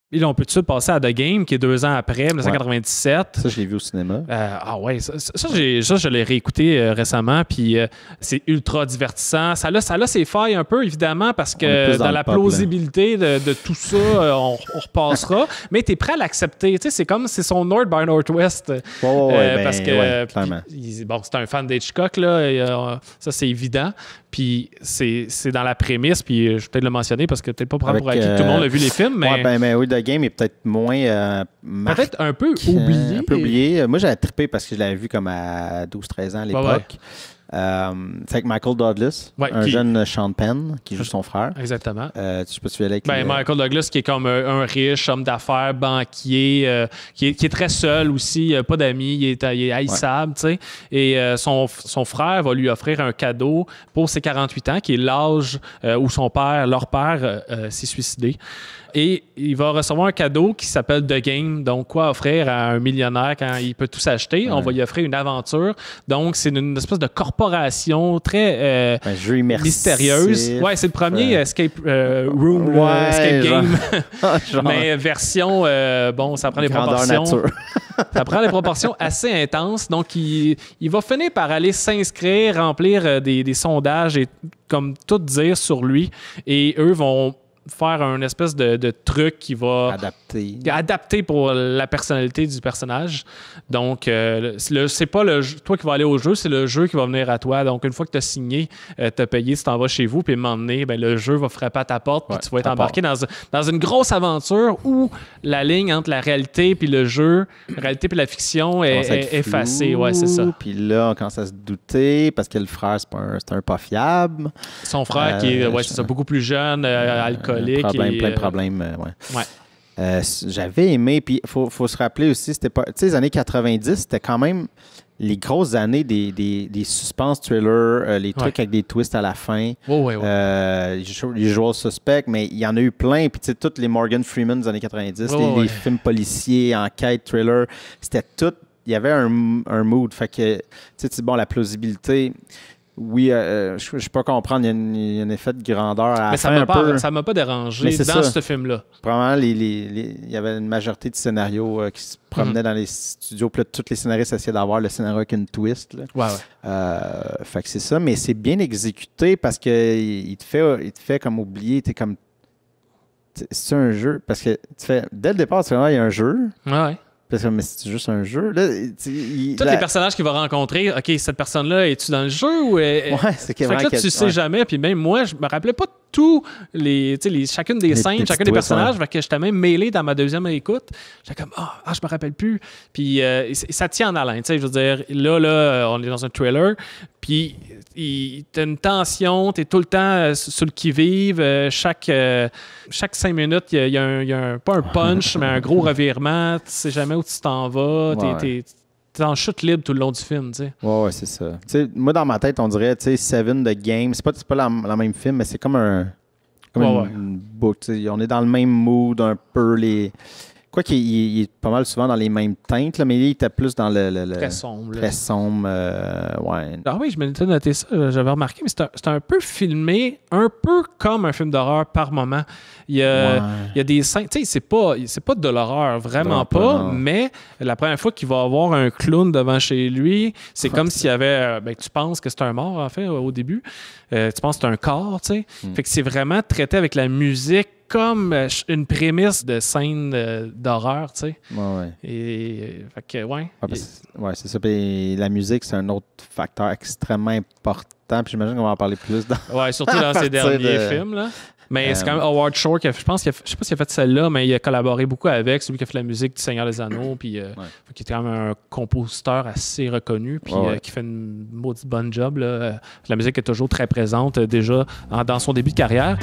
Et là, on peut tout de suite passer à The Game, qui est 2 ans après, 1997. Ça, je l'ai vu au cinéma. Ouais, ça, je l'ai réécouté récemment, puis c'est ultra divertissant. Ça a ses failles un peu, évidemment, parce que dans la plausibilité de tout ça, on repassera. Mais tu es prêt à l'accepter. Tu sais, c'est son North by Northwest. Parce que clairement. Bon, c'est un fan d'Hitchcock, là, ça, c'est évident. Puis c'est dans la prémisse, puis je vais peut-être le mentionner parce que peut-être pas pour acquis que tout le monde a vu les films, mais... Ouais, oui, The Game est peut-être moins... peut-être un peu oublié. Un peu oublié. Moi, j'avais trippé parce que je l'avais vu comme à 12-13 ans à l'époque. C'est avec Michael Douglas, jeune Sean Penn qui joue son frère. Exactement. Je sais pas si tu veux aller avec Michael Douglas qui est comme un riche homme d'affaires, banquier, qui est très seul aussi, pas d'amis, il est haïssable, tu sais. Et son frère va lui offrir un cadeau pour ses 48 ans, qui est l'âge où leur père s'est suicidé. Et il va recevoir un cadeau qui s'appelle The Game. Donc, quoi offrir à un millionnaire quand il peut tout s'acheter? On va lui offrir une aventure. Donc, c'est une espèce de corporation très mystérieuse. Ouais, c'est le premier Escape Room, Escape Game. Mais version, ça prend des proportions. Ça prend des proportions assez intenses. Donc, il va finir par aller s'inscrire, remplir des sondages et comme tout dire sur lui. Et eux vont faire un espèce de truc qui va adapter pour la personnalité du personnage. Donc, c'est pas toi qui vas aller au jeu, c'est le jeu qui va venir à toi. Donc, une fois que tu as signé, tu as payé, tu t'en vas chez vous, puis à un moment donné, le jeu va frapper à ta porte, puis tu vas être embarqué dans une grosse aventure où la ligne entre la réalité puis le jeu, la réalité puis la fiction est effacée. Ouais, c'est ça. Puis là, on commence à se douter parce que le frère, c'est un pas fiable. Son frère qui est c'est ça, beaucoup plus jeune, alcoolique. Plein de problèmes. J'avais aimé, puis il faut se rappeler aussi, c'était pas. Tu sais, les années 90, c'était quand même les grosses années des suspense thrillers, les trucs avec des twists à la fin. Les Usual Suspects, mais il y en a eu plein. Puis tu sais, tous les Morgan Freeman des années 90, les films policiers, enquête, thriller, c'était tout. Il y avait un mood. Fait que, tu sais, la plausibilité. Oui, je peux comprendre, il y a un effet de grandeur à la fin. Ça m'a pas dérangé dans ce film-là. Probablement, il y avait une majorité de scénarios qui se promenaient dans les studios. Puis là, tous les scénaristes essayaient d'avoir le scénario avec une twist. Là. Fait que c'est ça, mais c'est bien exécuté parce qu'il te fait comme oublier. T'es comme... C'est un jeu. Parce que dès le départ, tu fais, il y a un jeu. Ouais. Mais c'est juste un jeu. Là, tous les personnages qu'il va rencontrer, OK, cette personne-là, es-tu dans le jeu ou c'est fait que là, tu sais jamais. Puis même moi, je me rappelais pas tous chacune des scènes, chacun des personnages. Fait que j'étais même mêlé dans ma deuxième écoute. J'étais comme, je me rappelle plus. Puis ça tient en haleine. Je veux dire, là, on est dans un trailer. Puis t'as une tension, t'es tout le temps sur le qui-vive. Chaque 5 minutes, il y a pas un punch, mais un gros revirement. Tu sais jamais où tu t'en vas. T'es en chute libre tout le long du film, tu sais. Ouais, c'est ça. T'sais, moi, dans ma tête, on dirait, tu sais, Seven the Game. C'est pas la même film, mais c'est comme une boucle. On est dans le même mood, un peu. Quoi qu'il est pas mal souvent dans les mêmes teintes, là, mais il était plus dans le très sombre. Très sombre, ouais. Ah oui, je m'étais noté ça, j'avais remarqué, mais c'est un peu filmé, un peu comme un film d'horreur par moment. Il y a des scènes, tu sais, c'est pas de l'horreur, vraiment pas, mais la première fois qu'il va avoir un clown devant chez lui, c'est comme s'il y avait, tu penses que c'est un mort, en fait, au début. Tu penses que c'est un corps, tu sais. Fait que c'est vraiment traité avec la musique comme une prémisse de scène d'horreur, tu sais. Et fait que, c'est ça. Puis la musique, c'est un autre facteur extrêmement important. Puis j'imagine qu'on va en parler plus dans... surtout dans ces derniers films, là. Mais c'est quand même Howard Shore qui a fait, je sais pas s'il a fait celle-là, mais il a collaboré beaucoup avec celui qui a fait la musique du Seigneur des Anneaux, puis qui est quand même un compositeur assez reconnu, puis qui fait une maudite bonne job, là. La musique est toujours très présente déjà dans son début de carrière.